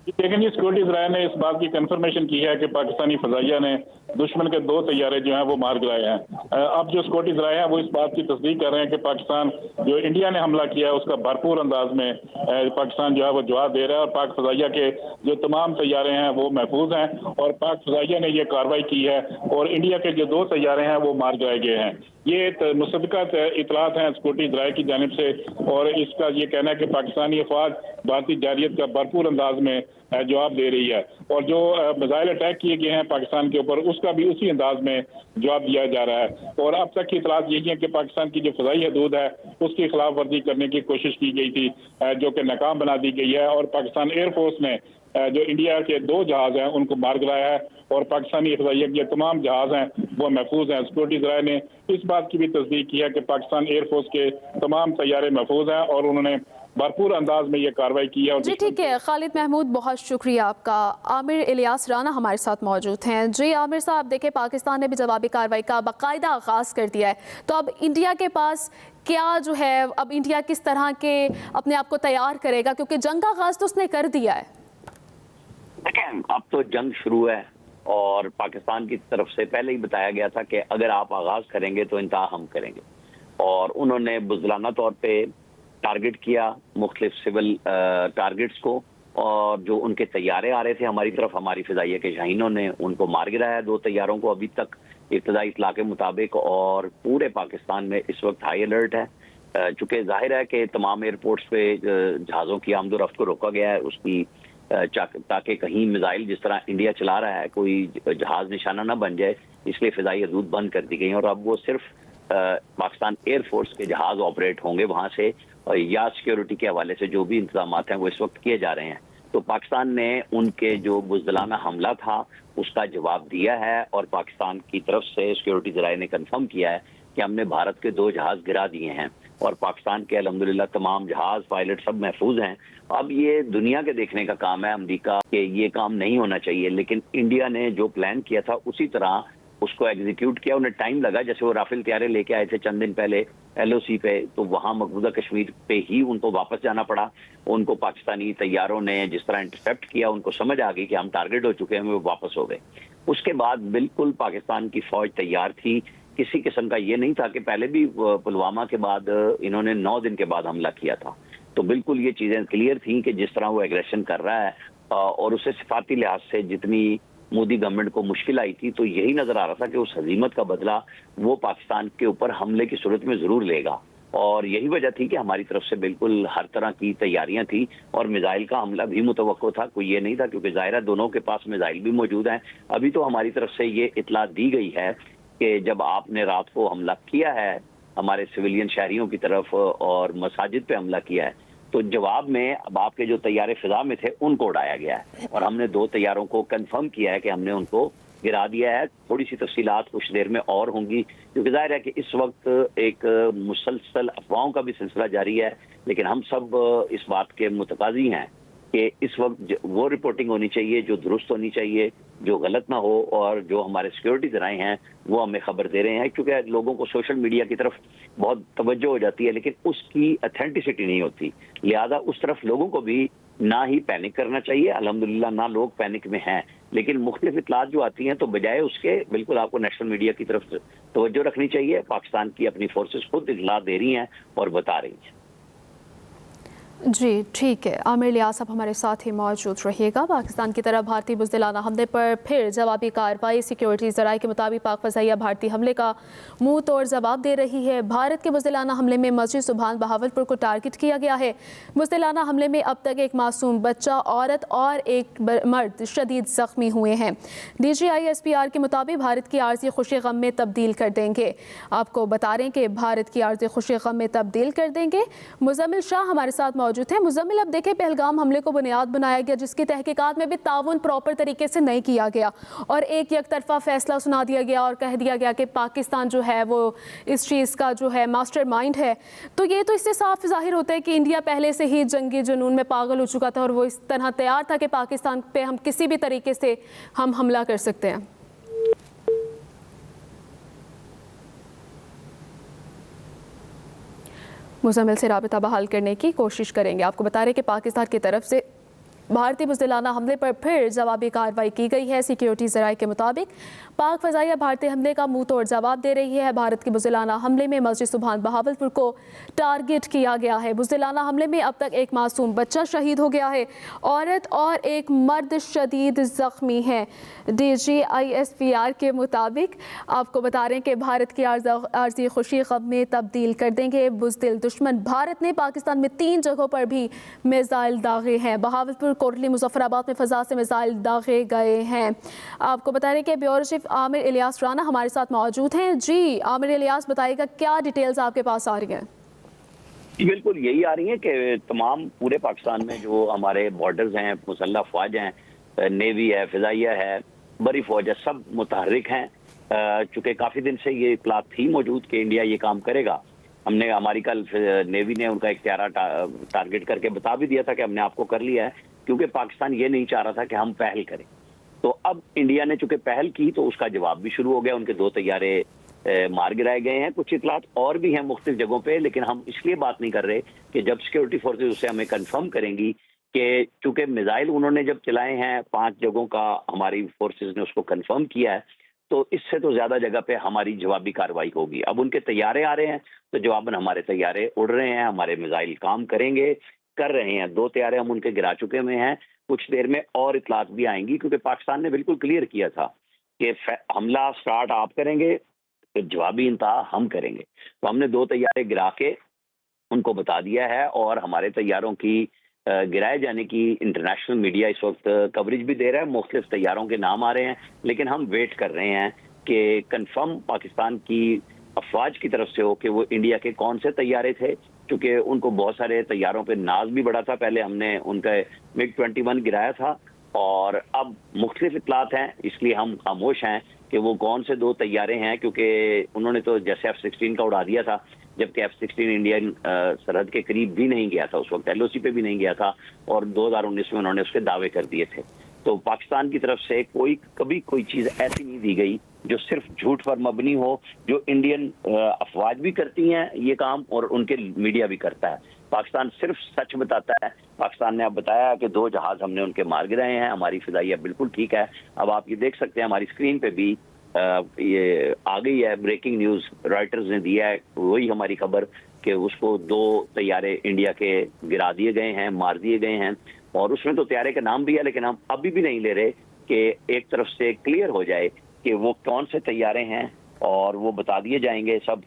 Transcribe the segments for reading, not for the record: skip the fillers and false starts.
लेकिन ये सिक्योरिटी ज़राए ने इस बात की कंफर्मेशन की है कि पाकिस्तानी फजाइया ने दुश्मन के 2 तैयारे जो हैं वो मार गिराए हैं। अब जो सिक्योरिटी ज़राए हैं वो इस बात की तस्दीक कर रहे हैं कि पाकिस्तान जो इंडिया ने हमला किया है उसका भरपूर अंदाज में पाकिस्तान जो है वो जवाब दे रहा है और पाक फजाइया के जो तमाम तैयारे हैं वो महफूज हैं और पाक फजाइया ने ये कार्रवाई की है और इंडिया के जो 2 तैयारे हैं वो मार गिराए गए हैं। ये मुसद्दक़ा इतलात हैं सिक्योरिटी ज़राए की जानिब से और इसका ये कहना है कि पाकिस्तानी अफवाज भारतीय जारियत का भरपूर अंदाज में जवाब दे रही है और जो मिसाइल अटैक किए गए हैं पाकिस्तान के ऊपर उसका भी उसी अंदाज में जवाब दिया जा रहा है। और अब तक की इतलात यही है कि पाकिस्तान की जो फ़ज़ाई हदूद है उसकी खिलाफ वर्जी करने की कोशिश की गई थी जो कि नाकाम बना दी गई है और पाकिस्तान एयरफोर्स ने जो इंडिया के 2 जहाज हैं उनको मार गिराया है और पाकिस्तानी फ़ज़ाइया के तमाम जहाज हैं वो महफूज हैं। सिक्योरिटी ज़राए ने इस बात की भी तस्दीक की है कि पाकिस्तान एयरफोर्स के तमाम तैयारे महफूज हैं और उन्होंने भरपूर अंदाज में ये कार्रवाई की है। जी ठीक है खालिद महमूद, बहुत शुक्रिया आपका। आमिर इलियास राना हमारे साथ मौजूद हैं। जी आमिर साहब, देखें पाकिस्तान ने भी जवाबी कार्रवाई का बाकायदा आगाज़ कर दिया है, तो अब इंडिया के पास क्या जो है, अब इंडिया किस तरह के अपने आप को तैयार करेगा, क्योंकि जंग का आगाज़ तो उसने कर दिया है। देखें अब तो जंग शुरू है और पाकिस्तान की तरफ से पहले ही बताया गया था कि अगर आप आगाज़ करेंगे तो इंतहा हम करेंगे और उन्होंने बुज़दिलाना तौर पे टारगेट किया मुख्तलिफ सिविल टारगेट्स को और जो उनके तैयारे आ रहे थे हमारी तरफ, हमारी फ़िज़ाइया के शाहीनों ने उनको मार गिराया 2 तैयारों को अभी तक इब्तदाई इत्तला के मुताबिक। और पूरे पाकिस्तान में इस वक्त हाई अलर्ट है चूँकि ज़ाहिर है कि तमाम एयरपोर्ट्स पे जहाज़ों की आमदोरफ्त को रोका गया है उसकी ताकि कहीं मिसाइल जिस तरह इंडिया चला रहा है कोई जहाज निशाना ना बन जाए, इसलिए फ़िज़ाई हदूद बंद कर दी गई और अब वो सिर्फ पाकिस्तान एयरफोर्स के जहाज ऑपरेट होंगे वहाँ से या सिक्योरिटी के हवाले से जो भी इंतजाम हैं वो इस वक्त किए जा रहे हैं। तो पाकिस्तान ने उनके जो बुज़दिलाना हमला था उसका जवाब दिया है और पाकिस्तान की तरफ से सिक्योरिटी ज़राए ने कंफर्म किया है कि हमने भारत के 2 जहाज गिरा दिए हैं और पाकिस्तान के अल्हम्दुलिल्लाह तमाम जहाज पायलट सब महफूज हैं। अब ये दुनिया के देखने का काम है अमेरिका के ये काम नहीं होना चाहिए, लेकिन इंडिया ने जो प्लान किया था उसी तरह उसको एग्जीक्यूट किया। उन्हें टाइम लगा, जैसे वो राफेल तैयारे लेके आए थे चंद दिन पहले LOC पे, तो वहाँ मकबूजा कश्मीर पे ही उनको वापस जाना पड़ा। उनको पाकिस्तानी तैयारों ने जिस तरह इंटरसेप्ट किया उनको समझ आ गई कि हम टारगेट हो चुके हैं, वो वापस हो गए। उसके बाद बिल्कुल पाकिस्तान की फौज तैयार थी, किसी किस्म का ये नहीं था कि पहले भी पुलवामा के बाद इन्होंने 9 दिन के बाद हमला किया था, तो बिल्कुल ये चीज़ें क्लियर थी कि जिस तरह वो एग्रेशन कर रहा है और उसे सिफाती लिहाज से जितनी मोदी गवर्नमेंट को मुश्किल आई थी तो यही नजर आ रहा था कि उस हजीमत का बदला वो पाकिस्तान के ऊपर हमले की सूरत में जरूर लेगा और यही वजह थी कि हमारी तरफ से बिल्कुल हर तरह की तैयारियां थी और मिसाइल का हमला भी मुतवक्को था, कोई ये नहीं था क्योंकि ज़ाहिर है दोनों के पास मिसाइल भी मौजूद हैं। अभी तो हमारी तरफ से ये इतला दी गई है कि जब आपने रात को हमला किया है हमारे सिविलियन शहरियों की तरफ और मसाजिद पे हमला किया है तो जवाब में अब आपके जो तैयारे फिजा में थे उनको उड़ाया गया है और हमने 2 तैयारों को कंफर्म किया है कि हमने उनको गिरा दिया है। थोड़ी सी तफसीलात कुछ देर में और होंगी क्योंकि जाहिर है कि इस वक्त एक मुसलसल अफवाहों का भी सिलसिला जारी है, लेकिन हम सब इस बात के मुतकाजी हैं कि इस वक्त वो रिपोर्टिंग होनी चाहिए जो दुरुस्त होनी चाहिए, जो गलत ना हो और जो हमारे सिक्योरिटी ज़राए हैं वो हमें खबर दे रहे हैं क्योंकि लोगों को सोशल मीडिया की तरफ बहुत तवज्जो हो जाती है लेकिन उसकी अथेंटिसिटी नहीं होती, लिहाजा उस तरफ लोगों को भी ना ही पैनिक करना चाहिए। अल्हम्दुलिल्लाह ना लोग पैनिक में हैं, लेकिन मुख्तलिफ इतलात जो आती हैं तो बजाय उसके बिल्कुल आपको नेशनल मीडिया की तरफ तवज्जो रखनी चाहिए। पाकिस्तान की अपनी फोर्सेस खुद इतलात दे रही हैं और बता रही हैं। जी ठीक है, आमिर इलियास अब हमारे साथ ही मौजूद रहिएगा। पाकिस्तान की तरफ भारतीय बुज़दिलाना हमले पर फिर जवाबी कार्रवाई, सिक्योरिटी ज़राए के मुताबिक पाक फ़ज़ाइया भारतीय हमले का मुंह तोड़ जवाब दे रही है। भारत के बुज़दिलाना हमले में मस्जिद सुभान बहावलपुर को टारगेट किया गया है। बुज़दिलाना हमले में अब तक एक मासूम बच्चा, औरत और एक मर्द शदीद ज़ख्मी हुए हैं। DGI SPR के मुताबिक भारत की आर्ज़ी खुशी गम में तब्दील कर देंगे। आपको बता रहे हैं कि भारत की आर्ज़ी खुशी गम में तब्दील कर देंगे। मुज़म्मिल शाह हमारे साथ मौजूद हैं। मुज़म्मिल, अब देखें पहलगाम हमले को बुनियाद बनाया गया जिसकी तहकीकात में भी ताउन प्रॉपर तरीके से नहीं किया गया और एक तरफा फैसला सुना दिया गया और कह दिया गया कि पाकिस्तान जो है वो इस चीज़ का जो है मास्टरमाइंड है। तो ये तो इससे साफ ज़ाहिर होता है कि इंडिया पहले से ही जंगी जुनून में पागल हो चुका था और वो इस तरह तैयार था कि पाकिस्तान पे हम किसी भी तरीके से हम हमला कर सकते हैं। मुज़म्मिल से राबिता बहाल करने की कोशिश करेंगे। आपको बता रहे कि पाकिस्तान की तरफ से भारतीय बुज़दिलाना हमले पर फिर जवाबी कार्रवाई की गई है। सिक्योरिटी ज़राए के मुताबिक पाक फ़ज़ाइया भारतीय हमले का मुंह तोड़ जवाब दे रही है। भारत के बुज़दिलाना हमले में मस्जिद सुभान बहावलपुर को टारगेट किया गया है। बुज़दिलाना हमले में अब तक एक मासूम बच्चा शहीद हो गया है। औरत और एक मर्द शदीद ज़ख्मी हैं। DGISPR के मुताबिक आपको बता रहे हैं कि भारत की आर्जी खुशी गम में तब्दील कर देंगे बुज़दिल दुश्मन। भारत ने पाकिस्तान में 3 जगहों पर भी मिसाइल दागे हैं। बहावलपुर, कोटली, मुजफ्फराबाद में फ़ज़ा से मिसाइल दागे गए हैं। आपको बता रहे हैं कि ब्यूरो चीफ आमिर इलियास राना हमारे साथ मौजूद हैं। जी आमिर इलियास, बताइएगा क्या डिटेल्स आपके पास आ रही हैं? बिल्कुल यही आ रही है कि तमाम पूरे पाकिस्तान में जो हमारे बॉर्डर्स हैं, मुसल्लह फौज हैं, नेवी है, फ़िज़ाइया है, बड़ी फौज है, सब मुतहर्रिक हैं। चूँकि काफ़ी दिन से ये इत्तलात थी मौजूद कि इंडिया ये काम करेगा। हमने हमारी कल नेवी ने उनका इख्तियार टारगेट करके बता भी दिया था कि हमने आपको कर लिया है, क्योंकि पाकिस्तान ये नहीं चाह रहा था कि हम पहल करें। तो अब इंडिया ने चूँकि पहल की तो उसका जवाब भी शुरू हो गया। उनके 2 तैयारे मार गिराए गए हैं। कुछ इत्तलात और भी हैं मुख्तलिफ जगहों पे, लेकिन हम इसलिए बात नहीं कर रहे कि जब सिक्योरिटी फोर्सेज उसे हमें कंफर्म करेंगी कि चूंकि मिसाइल उन्होंने जब चलाए हैं 5 जगहों का, हमारी फोर्सेज ने उसको कंफर्म किया है, तो इससे तो ज्यादा जगह पे हमारी जवाबी कार्रवाई होगी। अब उनके तैयारे आ रहे हैं तो जवाबन हमारे तैयारे उड़ रहे हैं, हमारे मिसाइल काम करेंगे, कर रहे हैं। 2 तैयारे हम उनके गिरा चुके हुए हैं। कुछ देर में और इत्तलात भी आएंगी, क्योंकि पाकिस्तान ने बिल्कुल क्लियर किया था कि हमला स्टार्ट आप करेंगे तो जवाबी इंतहा हम करेंगे। तो हमने 2 तैयारे गिरा के उनको बता दिया है, और हमारे तैयारों की गिराए जाने की इंटरनेशनल मीडिया इस वक्त कवरेज भी दे रहा है। मुख्तलिफ तैयारों के नाम आ रहे हैं, लेकिन हम वेट कर रहे हैं कि कंफर्म पाकिस्तान की अफवाज की तरफ से हो कि वो इंडिया के कौन से तैयारे थे, क्योंकि उनको बहुत सारे तैयारों पे नाज भी बढ़ा था। पहले हमने उनका MiG-21 गिराया था, और अब मुख्तलिफ इत्तलात हैं, इसलिए हम खामोश हैं कि वो कौन से 2 तैयारे हैं, क्योंकि उन्होंने तो जैसे F-16 का उड़ा दिया था, जबकि F-16 इंडियन सरहद के करीब भी नहीं गया था, उस वक्त LOC पे भी नहीं गया था, और 2019 में उन्होंने उसके दावे कर दिए थे। तो पाकिस्तान की तरफ से कभी कोई चीज़ ऐसी नहीं दी गई जो सिर्फ झूठ पर मबनी हो, जो इंडियन अफवाज भी करती हैं ये काम और उनके मीडिया भी करता है। पाकिस्तान सिर्फ सच बताता है। पाकिस्तान ने अब बताया कि 2 जहाज हमने उनके मार गिराए हैं, हमारी फिजाइया बिल्कुल ठीक है। अब आप ये देख सकते हैं हमारी स्क्रीन पे भी ये आ गई है ब्रेकिंग न्यूज़, रॉयटर्स ने दिया है वही हमारी खबर कि उसको 2 तैयारे इंडिया के गिरा दिए गए हैं, मार दिए गए हैं, और उसमें तो तैयारे का नाम भी है, लेकिन हम अभी भी नहीं ले रहे कि एक तरफ से क्लियर हो जाए कि वो कौन से तैयारे हैं, और वो बता दिए जाएंगे सब,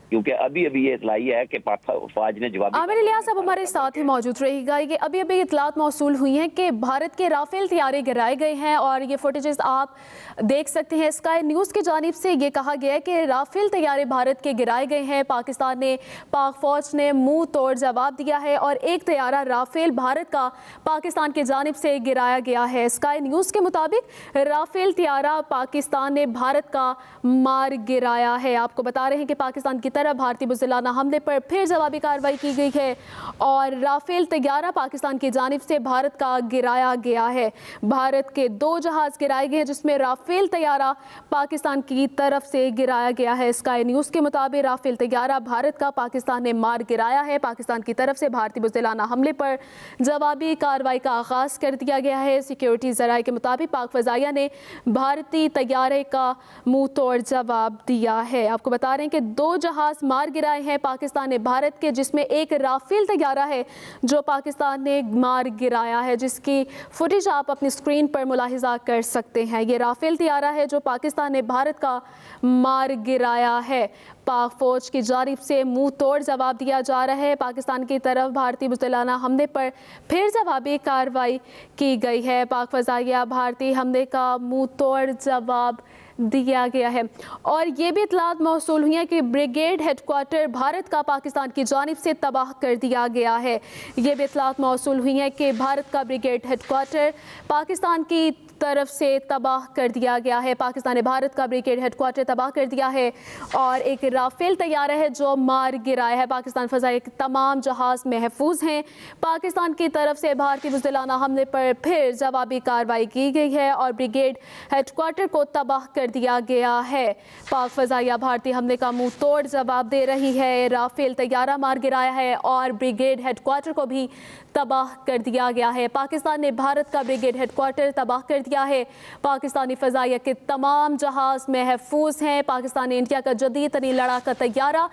क्योंकि अभी ये इतलाई है कि पाक फौज ने जवाब। आमिर इलियास अब हमारे साथ ही मौजूद रहेगा। ये अभी इतलात मौसूल हुई हैं कि भारत के राफेल तैयारे गिराए गए हैं, और ये फुटेजेस आप देख सकते हैं। स्काई न्यूज़ की जानिब से ये कहा गया है कि राफेल तैयारे भारत के गिराए गए हैं। पाक फौज ने मुंह तोड़ जवाब दिया है, और एक तैयारा राफेल भारत का पाकिस्तान की जानिब से गिराया गया है। स्काई न्यूज़ के मुताबिक राफेल तैयारा पाकिस्तान ने भारत का मार गिराया है। आपको बता रहे हैं कि पाकिस्तान की तरफ भारतीय बुज़दिलाना हमले पर फिर जवाबी कार्रवाई की गई है, और राफेल तैयारा पाकिस्तान की जानिब से भारत का गिराया गया है। भारत के 2 जहाज गिराए गए हैं, जिसमें राफेल तैयारा पाकिस्तान की तरफ से गिराया गया है। स्काई न्यूज़ के मुताबिक राफेल तैयारा भारत का पाकिस्तान ने मार गिराया है। पाकिस्तान की तरफ से भारतीय बुज़दिलाना हमले पर जवाबी कार्रवाई का आगाज़ कर दिया गया है। सिक्योरिटी ज़राए के मुताबिक पाक फ़ज़ाइया ने भारतीय तैयारे का मुंह तोड़ जवाब दिया है। आपको बता रहे हैं कि 2 जहाज मार गिराए हैं पाकिस्तान ने भारत के, जिसमें एक राफेल तैयारा है जो पाकिस्तान ने मार गिराया है, जिसकी फुटेज आप अपनी स्क्रीन पर मुलाहिजा कर सकते हैं। ये राफेल तैयारा है जो पाकिस्तान ने भारत का मार गिराया है। पाक फौज की जानिब से मुंह तोड़ जवाब दिया जा रहा है। पाकिस्तान की तरफ भारतीय बुज़दिलाना हमले पर फिर जवाबी कार्रवाई की गई है। पाक फ़ज़ाइया भारतीय हमले का मुंह तोड़ जवाब दिया गया है, और ये भी इतलात मौसूल हुई है कि ब्रिगेड हेडक्वार्टर भारत का पाकिस्तान की जानिब से तबाह कर दिया गया है। ये भी इतलात मौसूल हुई है कि भारत का ब्रिगेड हेडक्वार्टर पाकिस्तान की तरफ से तबाह कर दिया गया है। पाकिस्तान ने भारत का ब्रिगेड हेडक्वार्टर तबाह कर दिया है, और एक राफेल तैयारा है जो मार गिराया है। पाकिस्तान फ़ज़ाइया के तमाम जहाज महफूज हैं। पाकिस्तान की तरफ से भारतीय बुज़दिलाना हमले पर फिर जवाबी कार्रवाई की गई है, और ब्रिगेड हेडक्वार्टर को तबाह कर کر دیا گیا ہے۔ پاک فضائیہ بھارتی حملے کا منہ توڑ جواب دے رہی ہے۔ رافیل طیارہ مار گرایا ہے اور بریگیڈ ہیڈ کوارٹر کو بھی تباہ کر دیا گیا ہے۔ پاکستان نے بھارت کا بریگیڈ ہیڈ کوارٹر تباہ کر دیا ہے۔ پاکستانی فضائیہ کے تمام جہاز محفوظ ہیں۔ پاکستان نے انڈیا کا جدید ترین لڑاکا طیارہ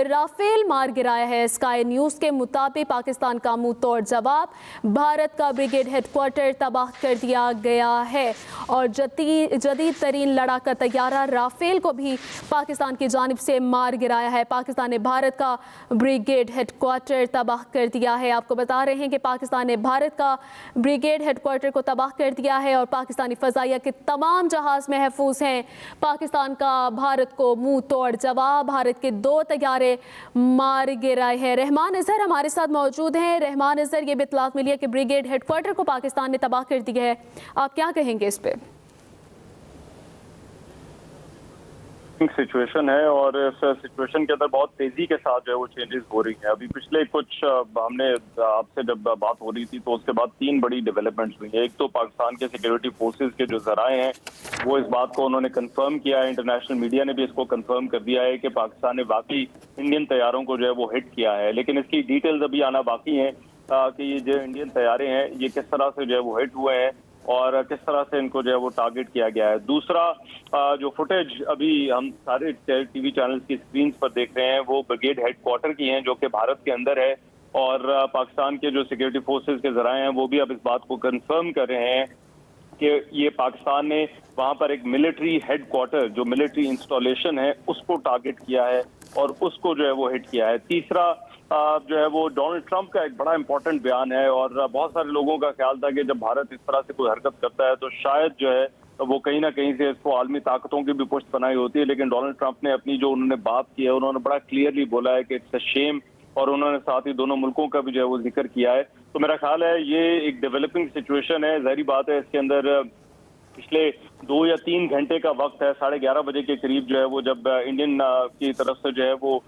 رافیل مار گرایا ہے۔ اسکائی نیوز کے مطابق پاکستان کا منہ توڑ جواب، بھارت کا بریگیڈ ہیڈ کوارٹر تباہ کر دیا گیا ہے اور جدید ترین لڑاکا طیارہ رافیل کو بھی پاکستان کی جانب سے مار گرایا ہے۔ پاکستان نے بھارت کا بریگیڈ ہیڈ کوارٹر تباہ کر دیا ہے۔ آپ کو بتا رہے ہیں کہ پاکستان نے بھارت کا بریگیڈ ہیڈ کوارٹر کو تباہ کر دیا ہے اور پاکستانی فضائیہ کے تمام جہاز محفوظ ہیں۔ پاکستان کا بھارت کو منہ توڑ جواب، بھارت کے 2 طیارے مار گرائے ہیں۔ رحمان اظہر ہمارے ساتھ موجود ہیں۔ رحمان اظہر، یہ بھی اطلاعات ملی ہے کہ بریگیڈ ہیڈ کوارٹر کو پاکستان نے تباہ کر دیا ہے، آپ کیا کہیں گے اس پہ؟ سچویشن ہے اور اس سچویشن کے اندر بہت تیزی کے ساتھ جو ہے وہ چینجز ہو رہی ہیں۔ ابھی پچھلے کچھ ہم نے آپ سے جب بات ہو رہی تھی تو اس کے بعد 3 بڑی ڈیولپمنٹس ہوئی ہیں۔ ایک تو پاکستان کے سیکیورٹی فورسز کے جو ذرائع ہیں وہ اس بات کو انہوں نے کنفرم کیا ہے، انٹرنیشنل میڈیا نے بھی اس کو کنفرم کر دیا ہے کہ پاکستان نے واقعی انڈین طیاروں کو جو ہے وہ ہٹ کیا ہے، لیکن اس کی ڈیٹیلز ابھی آنا باقی ہیں کہ یہ جو انڈین طیارے ہیں یہ کس طرح سے جو ہے وہ ہٹ ہوئے ہیں اور کس طرح سے ان کو جو ہے وہ ٹارگٹ کیا گیا ہے۔ دوسرا جو فوٹیج ابھی ہم سارے ٹی وی چینلز کی سکرینز پر دیکھ رہے ہیں وہ بریگیڈ ہیڈ کوارٹر کی ہیں جو کہ بھارت کے اندر ہے، اور پاکستان کے جو سیکورٹی فورسز کے ذرائع ہیں وہ بھی اب اس بات کو کنفرم کر رہے ہیں کہ یہ پاکستان نے وہاں پر ایک ملٹری ہیڈ کوارٹر جو ملٹری انسٹالیشن ہے اس کو ٹارگٹ کیا ہے اور اس کو جو ہے وہ ہٹ کیا ہے۔ تیسرا جو ہے وہ ڈونلڈ ٹرمپ کا ایک بڑا امپورٹنٹ بیان ہے، اور بہت سارے لوگوں کا خیال تھا کہ جب بھارت اس طرح سے کوئی حرکت کرتا ہے تو شاید جو ہے وہ کہیں نہ کہیں سے اس کو عالمی طاقتوں کی بھی پشت پناہی ہوتی ہے، لیکن ڈونلڈ ٹرمپ نے اپنی جو انہوں نے بات کی ہے انہوں نے بڑا کلیئرلی بولا ہے کہ اٹس اے شیم، اور انہوں نے ساتھ ہی دونوں ملکوں کا بھی جو ہے وہ ذکر کیا ہے۔ تو میرا خیال ہے یہ ایک ڈیولپنگ سچویشن ہے، ظاہری بات ہے اس کے اندر پچھلے 2 یا 3 گھنٹے کا وقت ہے، 11:30 بجے کے قریب جو ہے وہ جب انڈین کی طرف سے جو ہے وہ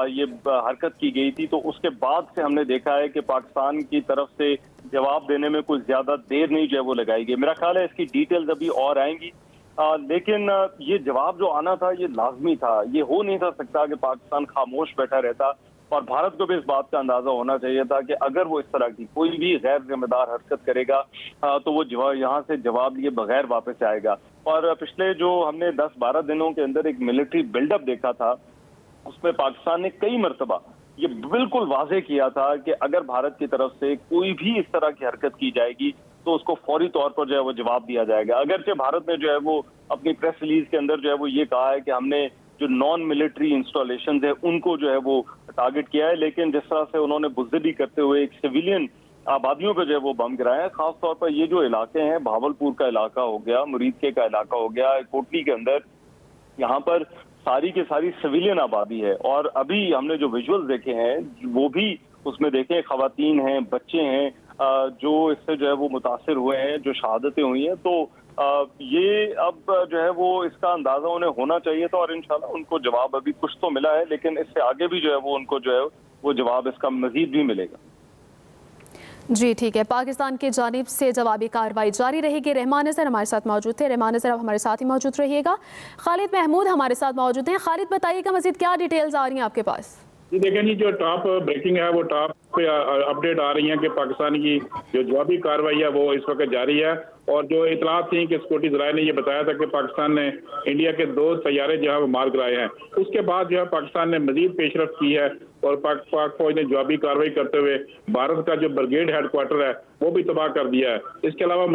یہ حرکت کی گئی تھی تو اس کے بعد سے ہم نے دیکھا ہے کہ پاکستان کی طرف سے جواب دینے میں کوئی زیادہ دیر نہیں جو ہے وہ لگائی گئی۔ میرا خیال ہے اس کی ڈیٹیلز ابھی اور آئیں گی، لیکن یہ جواب جو آنا تھا یہ لازمی تھا، یہ ہو نہیں تھا سکتا کہ پاکستان خاموش بیٹھا رہتا، اور بھارت کو بھی اس بات کا اندازہ ہونا چاہیے تھا کہ اگر وہ اس طرح کی کوئی بھی غیر ذمہ دار حرکت کرے گا تو وہ یہاں سے جواب لیے بغیر واپس آئے گا۔ اور پچھلے جو ہم نے 10-12 دنوں کے اندر ایک ملٹری بلڈ اپ دیکھا تھا اس میں پاکستان نے کئی مرتبہ یہ بالکل واضح کیا تھا کہ اگر بھارت کی طرف سے کوئی بھی اس طرح کی حرکت کی جائے گی تو اس کو فوری طور پر جو ہے وہ جواب دیا جائے گا۔ اگرچہ بھارت نے جو ہے وہ اپنی پریس ریلیز کے اندر جو ہے وہ یہ کہا ہے کہ ہم نے جو نان ملٹری انسٹالیشنز ہیں ان کو جو ہے وہ ٹارگٹ کیا ہے، لیکن جس طرح سے انہوں نے بزدلی کرتے ہوئے ایک سویلین آبادیوں پہ جو ہے وہ بم گرائے ہیں، خاص طور پر یہ جو علاقے ہیں بھاولپور کا علاقہ ہو گیا، مریدکے کا علاقہ ہو گیا، کوٹلی کے اندر، یہاں پر ساری کی ساری سویلین آبادی ہے، اور ابھی ہم نے جو ویژول دیکھے ہیں وہ بھی اس میں دیکھیں خواتین ہیں، بچے ہیں جو اس سے جو ہے وہ متاثر ہوئے ہیں، جو شہادتیں ہوئی ہیں۔ تو یہ اب جو ہے وہ اس کا اندازہ انہیں ہونا چاہیے تھا، اور انشاءاللہ ان کو جواب ابھی کچھ تو ملا ہے، لیکن اس سے آگے بھی جو ہے وہ ان کو جو ہے وہ جواب اس کا مزید بھی ملے گا۔ جی ٹھیک ہے، پاکستان کی جانب سے جوابی کارروائی جاری رہے گی۔ رحمان اظہر ہمارے ساتھ موجود تھے۔ رحمان اظہر اب ہمارے ساتھ ہی موجود رہیے گا۔ خالد محمود ہمارے ساتھ موجود ہیں۔ خالد بتائیے گا مزید کیا ڈیٹیلز آ رہی ہیں آپ کے پاس؟ جی دیکھیں جی، جو ٹاپ بریکنگ ہے وہ ٹاپ پہ اپڈیٹ آ رہی ہیں کہ پاکستان کی جو جوابی کارروائی ہے وہ اس وقت جاری ہے، اور جو اطلاعات تھیں کہ سیکورٹی ذرائع نے یہ بتایا تھا کہ پاکستان نے انڈیا کے 2 طیارے جو ہے وہ مار گرائے ہیں۔ اس کے بعد جو ہے پاکستان نے مزید پیش رفت کی ہے اور پاک فوج نے جوابی کارروائی کرتے ہوئے بھارت کا جو بریگیڈ ہیڈ کوارٹر ہے وہ بھی تباہ کر دیا ہے۔ اس کے علاوہ